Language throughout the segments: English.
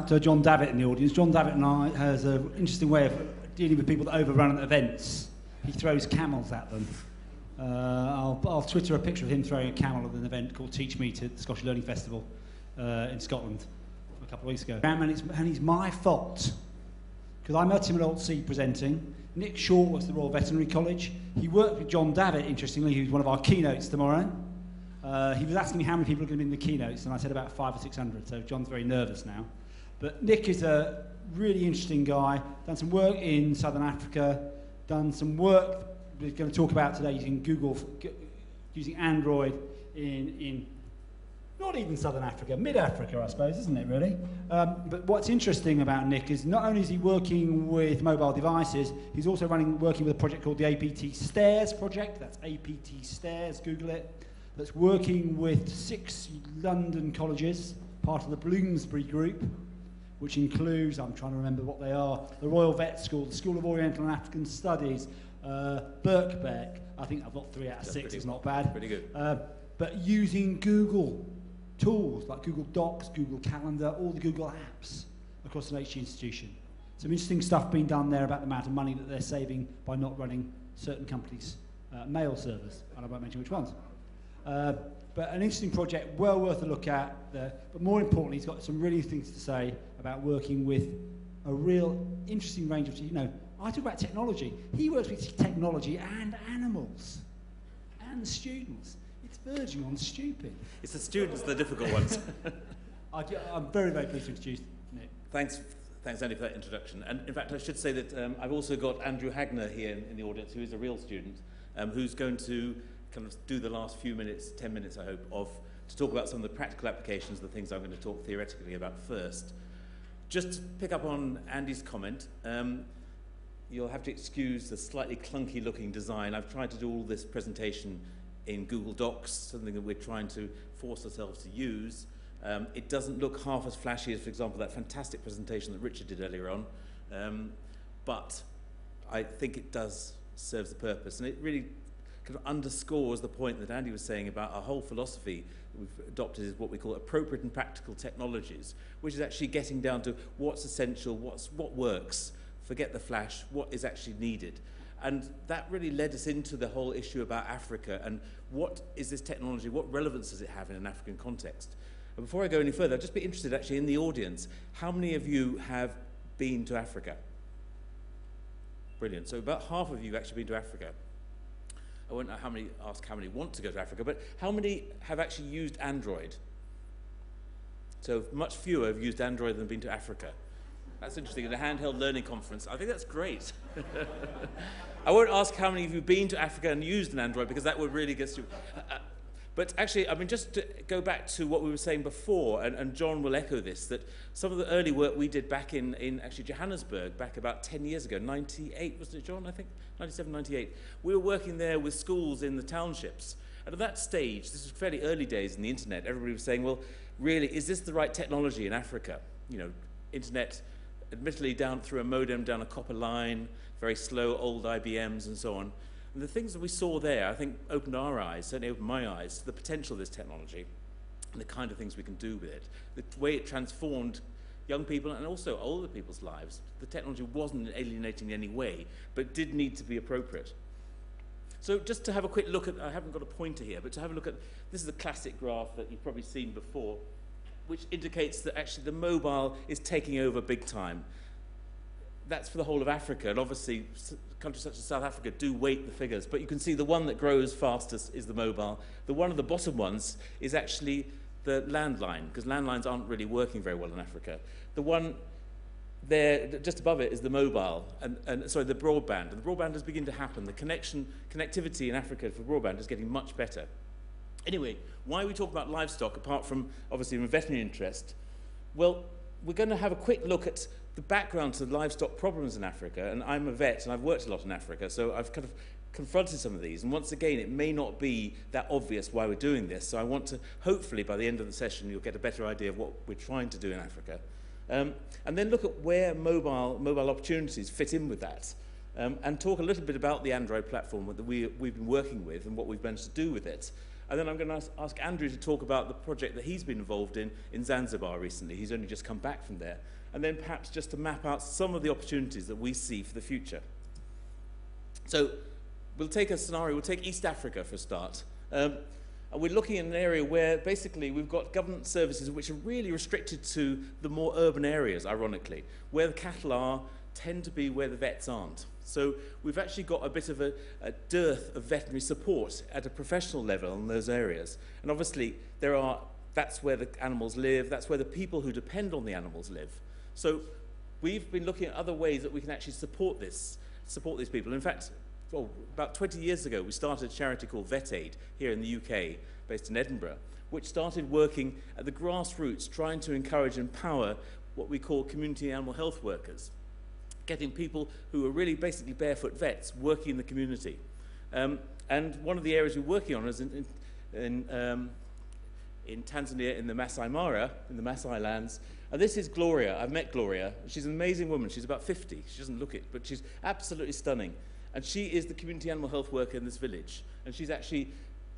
to John Davitt in the audience. John Davitt and I has an interesting way of dealing with people that overrun at events. He throws camels at them. I'll Twitter a picture of him throwing a camel at an event called Teach Meet at the Scottish Learning Festival in Scotland a couple of weeks ago. And it's my fault, because I met him at Alt C presenting. Nick Shaw was at the Royal Veterinary College. He worked with John Davitt, interestingly, who's one of our keynotes tomorrow. He was asking me how many people are going to be in the keynotes, and I said about 500 or 600, so John's very nervous now. But Nick is a really interesting guy, done some work in Southern Africa, done some work we're going to talk about today using Google, using Android in not even Southern Africa, mid-Africa, I suppose, isn't it, really? But what's interesting about Nick is not only is he working with mobile devices, he's also working with a project called the APT Stairs project. That's APT Stairs, Google it. That's working with 6 London colleges, part of the Bloomsbury Group, which includes, I'm trying to remember what they are, the Royal Vet School, the School of Oriental and African Studies, Birkbeck. I think I've got 3 out of 6, it's not bad. Pretty good. But using Google tools like Google Docs, Google Calendar, all the Google apps across an HG institution. Some interesting stuff being done there about the amount of money that they're saving by not running certain companies' mail servers, and I won't mention which ones. But an interesting project, well worth a look at. But more importantly, he's got some really things to say about working with a real interesting range of, I talk about technology. He works with technology and animals and students. It's verging on stupid. It's the students, the difficult ones. I'm very, very pleased to introduce Nick. Thanks, Andy, for that introduction. And in fact, I should say that I've also got Andrew Hagner here in the audience, who is a real student, who's going to kind of do the last few minutes, 10 minutes, I hope, to talk about some of the practical applications, the things I'm going to talk theoretically about first. Just to pick up on Andy's comment, you'll have to excuse the slightly clunky looking design. I've tried to do all this presentation in Google Docs, something that we're trying to force ourselves to use. It doesn't look half as flashy as, for example, that fantastic presentation that Richard did earlier on, but I think it does serve the purpose, and it really kind of underscores the point that Andy was saying about our whole philosophy that we've adopted is what we call appropriate and practical technologies, which is actually getting down to what's essential, what works, forget the flash, what is actually needed. And that really led us into the whole issue about Africa and what is this technology, what relevance does it have in an African context? And before I go any further, I'd just be interested actually in the audience, how many of you have been to Africa? Brilliant, so about half of you have actually been to Africa. I won't ask how many want to go to Africa, but how many have actually used Android? So much fewer have used Android than been to Africa. That's interesting, in a handheld learning conference. I think that's great. I won't ask how many of you have been to Africa and used an Android, because that would really get you. But actually, I mean, just to go back to what we were saying before, and John will echo this, that some of the early work we did back in actually Johannesburg, back about 10 years ago, 98, wasn't it, John, I think? 97, 98. We were working there with schools in the townships. And at that stage, this was fairly early days in the internet, everybody was saying, well, really, is this the right technology in Africa? Internet, admittedly down through a modem, down a copper line, very slow old IBMs and so on. And the things that we saw there, I think, opened our eyes, certainly opened my eyes, to the potential of this technology and the kind of things we can do with it. The way it transformed young people and also older people's lives. The technology wasn't alienating in any way, but did need to be appropriate. So just to have a quick look at, I haven't got a pointer here, but to have a look at, this is a classic graph that you've probably seen before, which indicates that actually the mobile is taking over big time. That's for the whole of Africa, and obviously countries such as South Africa do weight the figures, but you can see the one that grows fastest is the mobile. The one of the bottom ones is actually the landline, because landlines aren't really working very well in Africa. The one there, just above it, is the mobile, sorry, the broadband. And the broadband is beginning to happen. The connectivity in Africa for broadband is getting much better. Anyway, why are we talking about livestock, apart from, obviously, a veterinary interest? Well, we're going to have a quick look at the background to the livestock problems in Africa, and I'm a vet, and I've worked a lot in Africa, so I've kind of confronted some of these, and once again, it may not be that obvious why we're doing this, so I want to, hopefully, by the end of the session, you'll get a better idea of what we're trying to do in Africa. And then look at where mobile opportunities fit in with that, and talk a little bit about the Android platform that we've been working with and what we've managed to do with it. And then I'm going to ask Andrew to talk about the project that he's been involved in Zanzibar recently. He's only just come back from there. And then perhaps just to map out some of the opportunities that we see for the future. So we'll take a scenario, we'll take East Africa for a start. And we're looking at an area where basically we've got government services which are really restricted to the more urban areas, ironically. Where the cattle are tend to be where the vets aren't. So we've actually got a bit of a dearth of veterinary support at a professional level in those areas. And obviously that's where the animals live, that's where the people who depend on the animals live. So we've been looking at other ways that we can actually support these people. In fact, about 20 years ago, we started a charity called Vet Aid here in the UK, based in Edinburgh, which started working at the grassroots, trying to encourage and empower what we call community animal health workers, getting people who are really basically barefoot vets working in the community. And one of the areas we're working on is in Tanzania, in the Masai Mara, in the Masai lands. And this is Gloria. I've met Gloria. She's an amazing woman. She's about 50. She doesn't look it, but she's absolutely stunning. And she is the community animal health worker in this village. And she's actually,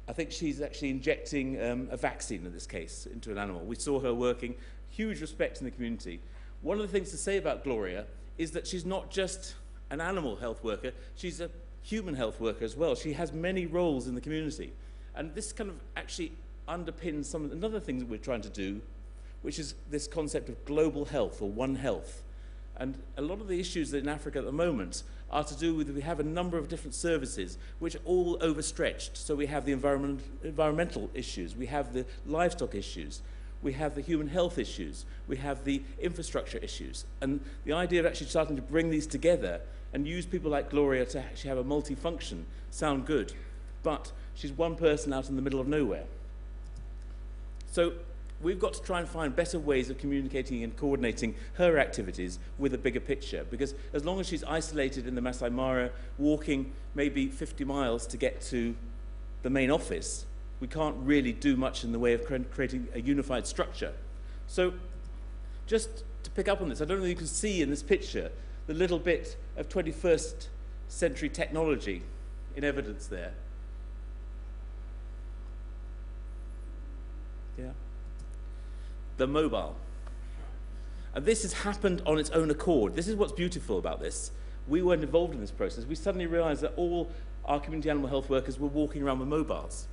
I think she's actually injecting a vaccine in this case into an animal. We saw her working, huge respect in the community. One of the things to say about Gloria is that she's not just an animal health worker, she's a human health worker as well. She has many roles in the community. And this kind of actually underpins another thing that we're trying to do, which is this concept of global health or One Health. And a lot of the issues in Africa at the moment are to do with, we have a number of different services which are all overstretched. So we have the environmental issues, we have the livestock issues, we have the human health issues, we have the infrastructure issues. And the idea of actually starting to bring these together and use people like Gloria to actually have a multi-function sound good. But she's one person out in the middle of nowhere. So we've got to try and find better ways of communicating and coordinating her activities with a bigger picture, because as long as she's isolated in the Masai Mara, walking maybe 50 miles to get to the main office, we can't really do much in the way of creating a unified structure. So just to pick up on this, I don't know if you can see in this picture the little bit of 21st century technology in evidence there. Yeah. The mobile. And this has happened on its own accord. This is what's beautiful about this. We weren't involved in this process. We suddenly realized that all our community animal health workers were walking around with mobiles.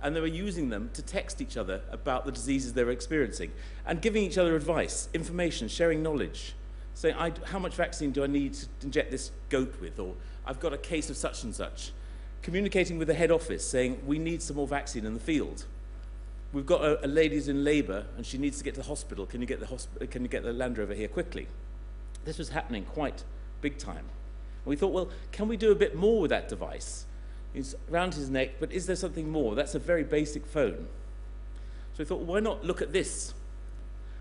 And they were using them to text each other about the diseases they were experiencing and giving each other advice, information, sharing knowledge, saying, how much vaccine do I need to inject this goat with? Or I've got a case of such and such. Communicating with the head office, saying, we need some more vaccine in the field. We've got a lady's in labour and she needs to get to the hospital. Can you get the Land Rover here quickly? This was happening quite big time. And we thought, well, can we do a bit more with that device? It's around his neck, but is there something more? That's a very basic phone. So we thought, well, why not look at this?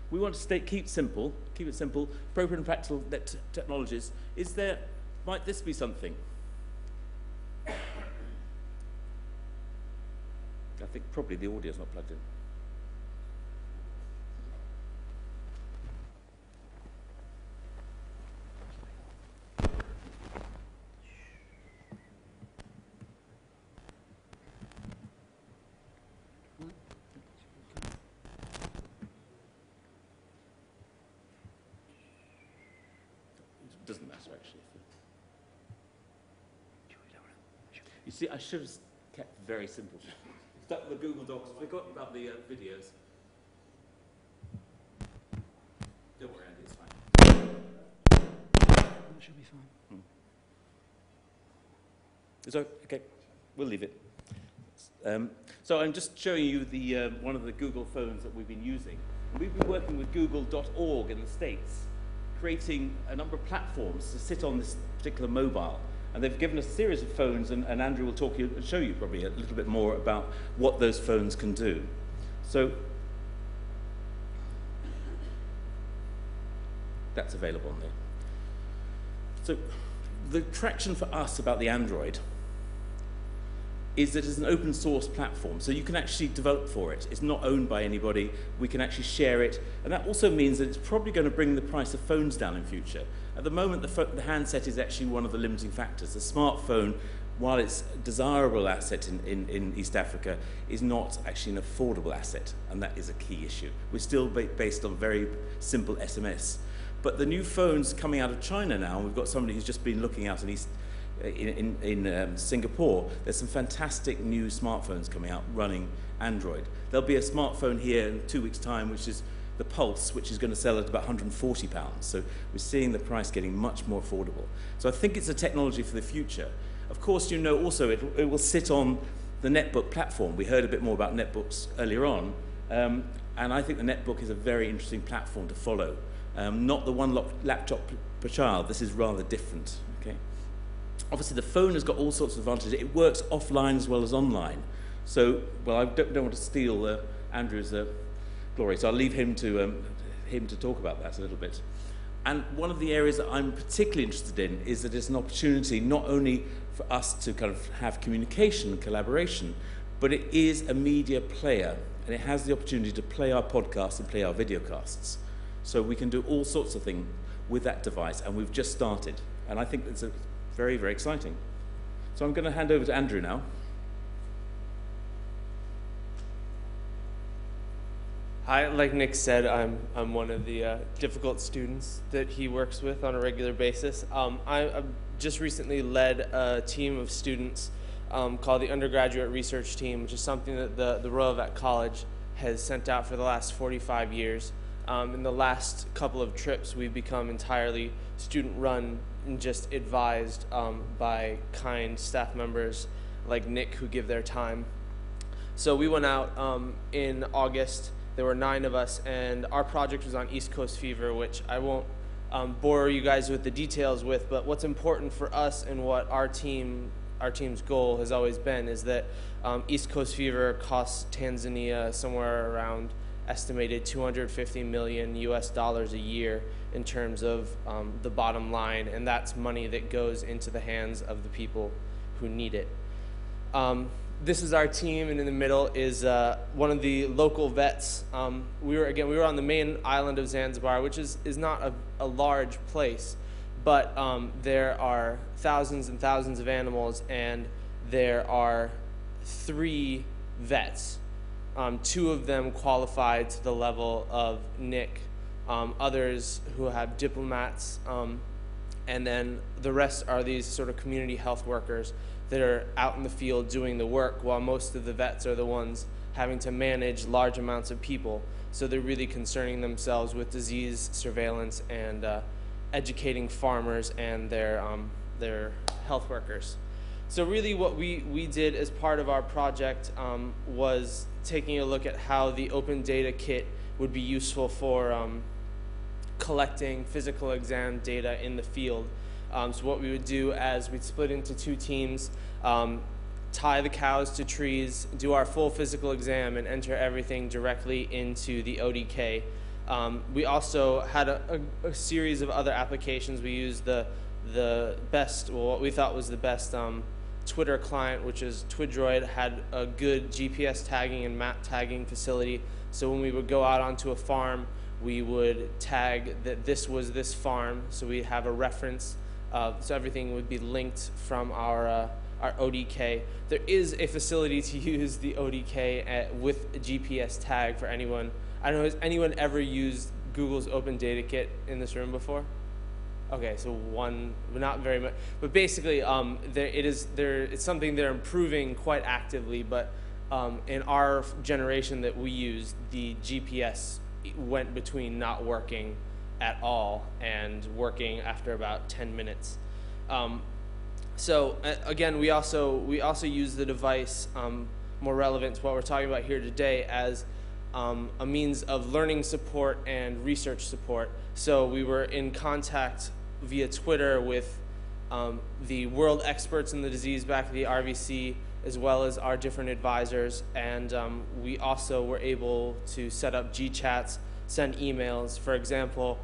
We want to keep it simple, appropriate and practical technologies. Might this be something? I think probably the audio's not plugged in. It doesn't matter, actually. You see, I should have kept it very simple. Stuck with the Google Docs, forgot about the videos. Don't worry, Andy, it's fine. That should be fine. It's okay, we'll leave it. So I'm just showing you the one of the Google phones that we've been using. And we've been working with Google.org in the States, creating a number of platforms to sit on this particular mobile. And they've given us a series of phones, and Andrew will show you probably a little bit more about what those phones can do. So that's available on there. So the attraction for us about the Android is that it's an open source platform, so you can actually develop for it. It's not owned by anybody. We can actually share it, and that also means that it's probably going to bring the price of phones down in future. At the moment, the handset is actually one of the limiting factors. The smartphone while it's a desirable asset in East Africa, is not actually an affordable asset, and that is a key issue. We're still based on very simple SMS. But the new phones coming out of China now, and we've got somebody who's just been looking out in Singapore, there's some fantastic new smartphones coming out running Android. There'll be a smartphone here in 2 weeks' time, which is the Pulse, which is going to sell at about £140. So we're seeing the price getting much more affordable. So I think it's a technology for the future. Of course, you know also it will sit on the netbook platform. We heard a bit more about netbooks earlier on, and I think the netbook is a very interesting platform to follow. Not the one laptop per child. This is rather different. Okay. Obviously, the phone has got all sorts of advantages. It works offline as well as online. So, well, I don't want to steal Andrew's glory, so I'll leave him to talk about that a little bit. And one of the areas that I'm particularly interested in is that it's an opportunity not only for us to kind of have communication and collaboration, but it is a media player, and it has the opportunity to play our podcasts and play our videocasts. So we can do all sorts of things with that device, and we've just started. And I think it's very, very exciting. So I'm going to hand over to Andrew now. Hi, like Nick said, I'm one of the difficult students that he works with on a regular basis. I just recently led a team of students called the Undergraduate Research Team, which is something that the Royal Vet College has sent out for the last 45 years. In the last couple of trips, we've become entirely student-run and just advised by kind staff members like Nick who give their time. So we went out in August. There were 9 of us, and our project was on East Coast fever, which I won't bore you guys with the details with, but what's important for us and what our team's goal has always been is that East Coast fever costs Tanzania somewhere around estimated $250 million US a year in terms of the bottom line, and that's money that goes into the hands of the people who need it. This is our team, and in the middle is one of the local vets. We were on the main island of Zanzibar, which is not a large place, but there are thousands and thousands of animals, and there are 3 vets. 2 of them qualified to the level of Nick, others who have diplomats, and then the rest are these sort of community health workers that are out in the field doing the work, while most of the vets are the ones having to manage large amounts of people. So they're really concerning themselves with disease surveillance and educating farmers and their health workers. So really what we did as part of our project was taking a look at how the open data kit would be useful for collecting physical exam data in the field. So what we would do is we'd split into 2 teams, tie the cows to trees, do our full physical exam, and enter everything directly into the ODK. We also had a series of other applications. We used the best, well, what we thought was the best Twitter client, which is Twidroid, had a good GPS tagging and map tagging facility. So when we would go out onto a farm, we would tag that this was this farm, so we have a reference. So everything would be linked from our ODK. There is a facility to use the ODK with a GPS tag for anyone. I don't know, has anyone ever used Google's Open Data Kit in this room before? Okay, so one, not very much. But basically, it's something they're improving quite actively, but in our generation that we used, the GPS went between not working at all and working after about 10 minutes. So again, we also use the device, more relevant to what we're talking about here today, as a means of learning support and research support. So we were in contact via Twitter with the world experts in the disease back at the RVC, as well as our different advisors, and we also were able to set up G-chats, send emails. For example,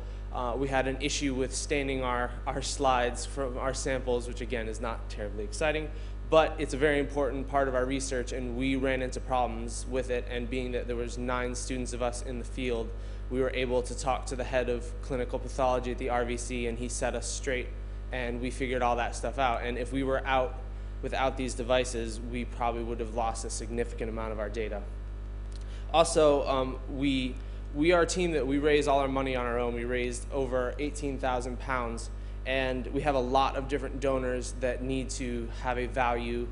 we had an issue with staining our slides from our samples, which again is not terribly exciting, but it's a very important part of our research, and we ran into problems with it, and being that there was 9 students of us in the field, we were able to talk to the head of clinical pathology at the RVC, and he set us straight, and we figured all that stuff out. And if we were out without these devices, we probably would have lost a significant amount of our data. Also, we are a team that we raise all our money on our own. We raised over 18,000 pounds, and we have a lot of different donors that need to have a value,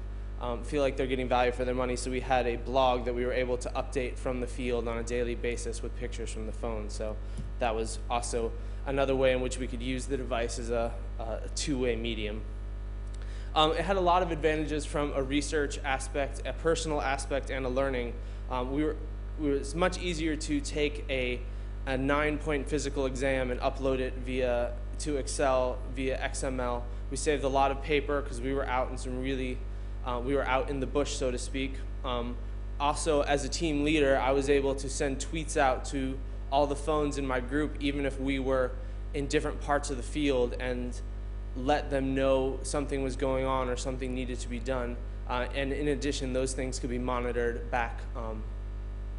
feel like they're getting value for their money. So we had a blog that we were able to update from the field on a daily basis with pictures from the phone. So that was also another way in which we could use the device as a two-way medium. It had a lot of advantages from a research aspect, a personal aspect, and a learning. It was much easier to take a 9-point physical exam and upload it to Excel via XML. We saved a lot of paper because we were out in we were out in the bush, so to speak. Also, as a team leader, I was able to send tweets out to all the phones in my group, even if we were in different parts of the field, and let them know something was going on or something needed to be done. And in addition, those things could be monitored back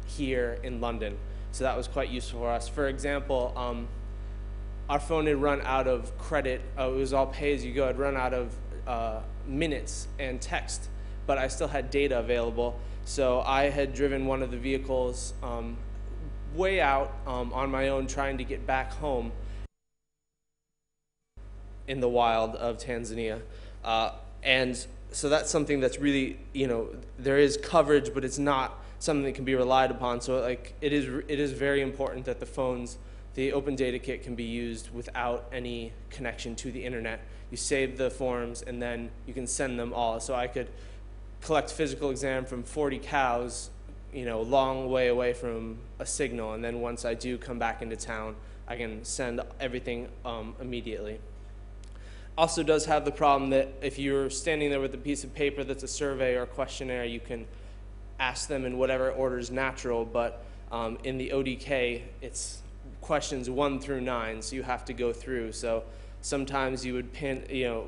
here in London. So that was quite useful for us. For example, our phone had run out of credit. It was all pay-as-you-go. It had run out of minutes and text, but I still had data available. So I had driven one of the vehicles way out on my own, trying to get back home in the wild of Tanzania. And so that's something that's really, there is coverage, but it's not something that can be relied upon. So it is very important that the Open Data Kit can be used without any connection to the internet. You save the forms and then you can send them all. So I could collect physical exam from 40 cows, a long way away from a signal, and then once I do come back into town, I can send everything immediately. Also does have the problem that if you're standing there with a piece of paper that's a survey or a questionnaire, you can ask them in whatever order is natural, but in the ODK, it's questions 1 through 9, so you have to go through. So sometimes you would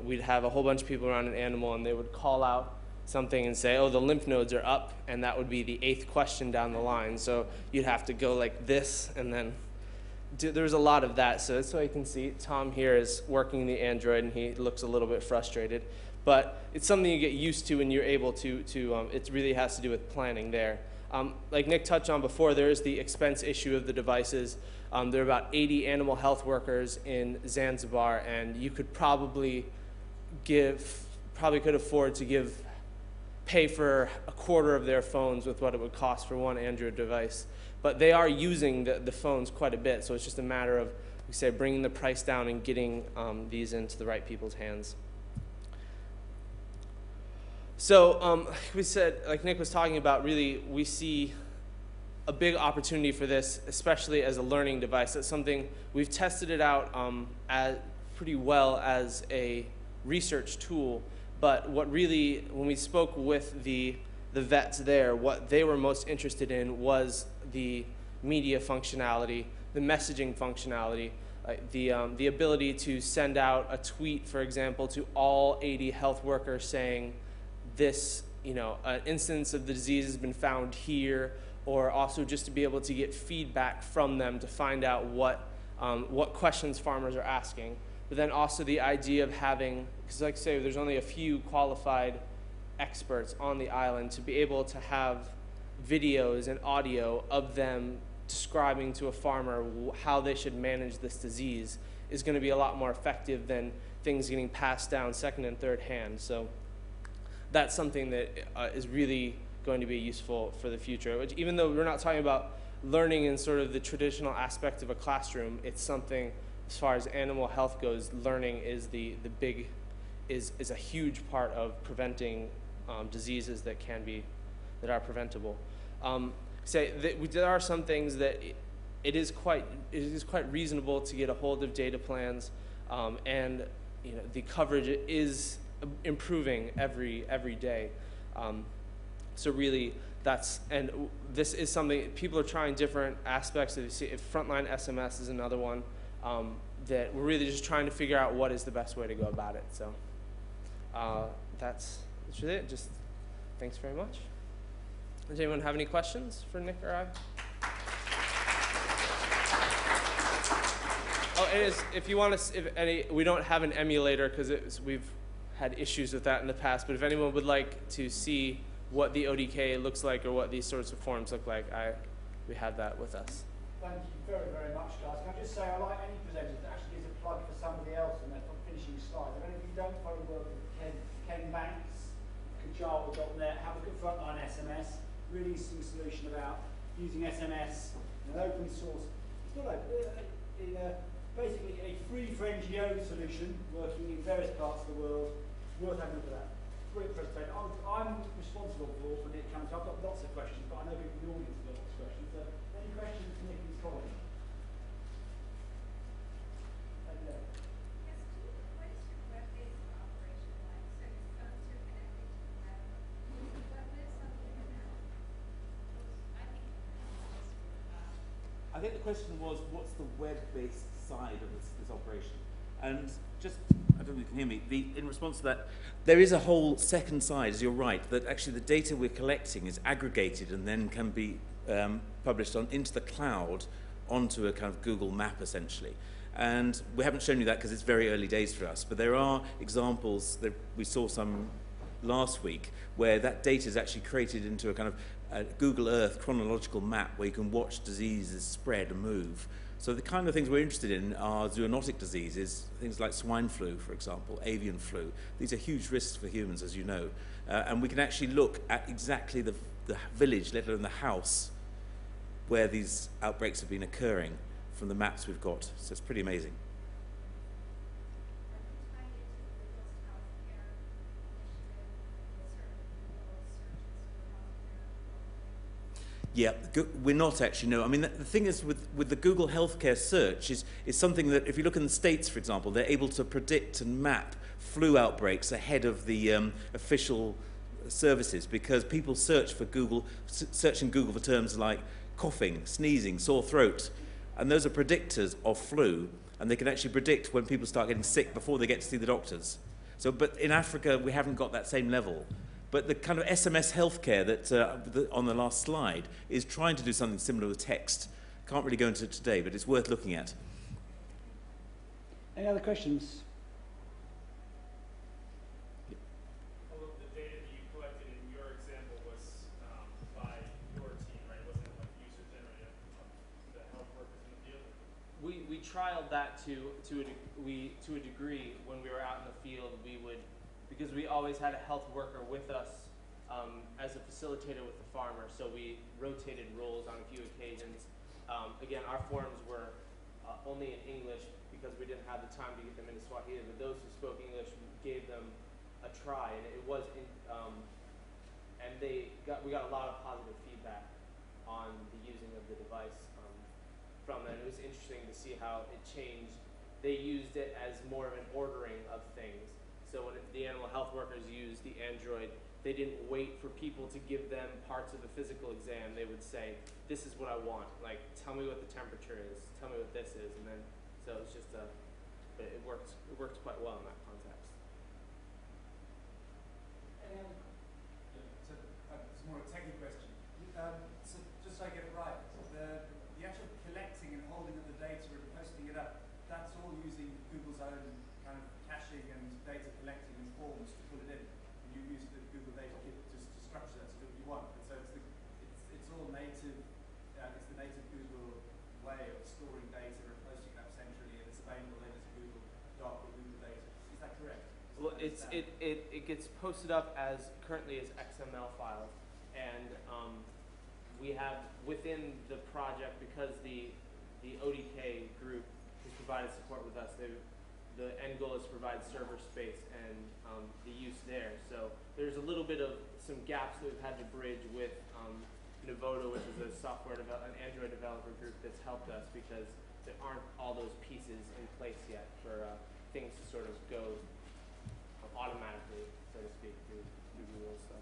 we'd have a whole bunch of people around an animal, and they would call out something and say, oh, the lymph nodes are up, and that would be the 8th question down the line. So you'd have to go like this, and then there's a lot of that. So that's why you can see Tom here is working the Android, and he looks a little bit frustrated. But it's something you get used to, and you're able to it really has to do with planning there. Like Nick touched on before, there is the expense issue of the devices. There are about 80 animal health workers in Zanzibar, and you could probably could afford to pay for a quarter of their phones with what it would cost for one Android device. But they are using the phones quite a bit, so it's just a matter of, bringing the price down and getting these into the right people's hands. So we said, like Nick was talking about, really we see a big opportunity for this, especially as a learning device. That's something we've tested it out pretty well as a research tool. But what really, when we spoke with the vets there, what they were most interested in was the media functionality, the messaging functionality, the ability to send out a tweet, for example, to all 80 health workers saying this, an instance of the disease has been found here, or also just to be able to get feedback from them to find out what questions farmers are asking. But then also the idea of having, because like I say, there's only a few qualified experts on the island, to be able to have videos and audio of them describing to a farmer how they should manage this disease is going to be a lot more effective than things getting passed down second and third hand. So that's something that is really going to be useful for the future. Which, even though we're not talking about learning in sort of the traditional aspect of a classroom, it's something, as far as animal health goes, learning is is a huge part of preventing diseases that are preventable. There are some things that it is quite reasonable to get a hold of data plans, and the coverage is improving every day. So really, this is something people are trying different aspects of. Frontline SMS is another one that we're really just trying to figure out what is the best way to go about it. So that's really it. Just thanks very much. Does anyone have any questions for Nick or I? Oh, it is. If you want to, we don't have an emulator because we've had issues with that in the past, but if anyone would like to see what the ODK looks like or what these sorts of forms look like, we have that with us. Thank you very, very much, guys. Can I just say, I like any presenter that actually gives a plug for somebody else when they're finishing slides. If any of you don't follow work with Ken Banks, Kajawa.net, have a look at Frontline SMS. Really interesting solution about using SMS in an open source. It's not open, basically a free for NGO solution working in various parts of the world. Worth having a look at that. Great presentation. I'm responsible for when it comes to, I've got lots of questions, but I know people in the audience have got lots of questions. So any questions from Nick and his colleague? I think the question was, what's the web-based side of this operation? And just, I don't know if you can hear me, in response to that, there is a whole second side, as you're right, that actually the data we're collecting is aggregated and then can be published into the cloud onto a kind of Google map, essentially. And we haven't shown you that because it's very early days for us, but there are examples that we saw some last week where that data is actually created into a kind of Google Earth chronological map where you can watch diseases spread and move. So the kind of things we're interested in are zoonotic diseases, things like swine flu, for example, avian flu. These are huge risks for humans, as you know. And we can actually look at exactly the village, let alone the house, where these outbreaks have been occurring from the maps we've got. So it's pretty amazing. Yeah, we're not actually, no. I mean, the thing is with the Google healthcare search is something that, if you look in the States, for example, they're able to predict and map flu outbreaks ahead of the official services because people search in Google for terms like coughing, sneezing, sore throat, and those are predictors of flu, and they can actually predict when people start getting sick before they get to see the doctors. So, but in Africa, we haven't got that same level. But the kind of SMS healthcare that on the last slide is trying to do something similar with text. Can't really go into it today, but it's worth looking at. Any other questions? All of the data that you collected in your example was by your team, right? Wasn't it like user generated from the health workers in the field? We trialed that to a degree when we were out in the field. We would, because we always had a health worker with us as a facilitator with the farmer, so we rotated roles on a few occasions. Again, our forms were only in English because we didn't have the time to get them into Swahili, but those who spoke English gave them a try, and it was and we got a lot of positive feedback on the using of the device from them. It was interesting to see how it changed. They used it as more of an ordering of things. So when the animal health workers used the Android, they didn't wait for people to give them parts of the physical exam. They would say, this is what I want. Like, tell me what the temperature is. Tell me what this is. And then, so it's just it worked quite well in that context. So, it's more a techie question. So just so I get it right, the actual collecting and holding of the data and posting it up, that's all using Google's own kind of caching and data collecting and forms to put it in. And you use the Google Data Kit just to structure that to do what you want. And so it's all native. It's the native Google way of storing data and posting it up centrally, and it's available then as Google Doc or Google Data. Is that correct? Well, it gets posted up as currently as XML files, and we have within the project, because the ODK group has provided support with us. The end goal is to provide server space and the use there. So there's a little bit of some gaps that we've had to bridge with Novoto, which is an Android developer group that's helped us because there aren't all those pieces in place yet for things to sort of go automatically, so to speak, through Google stuff.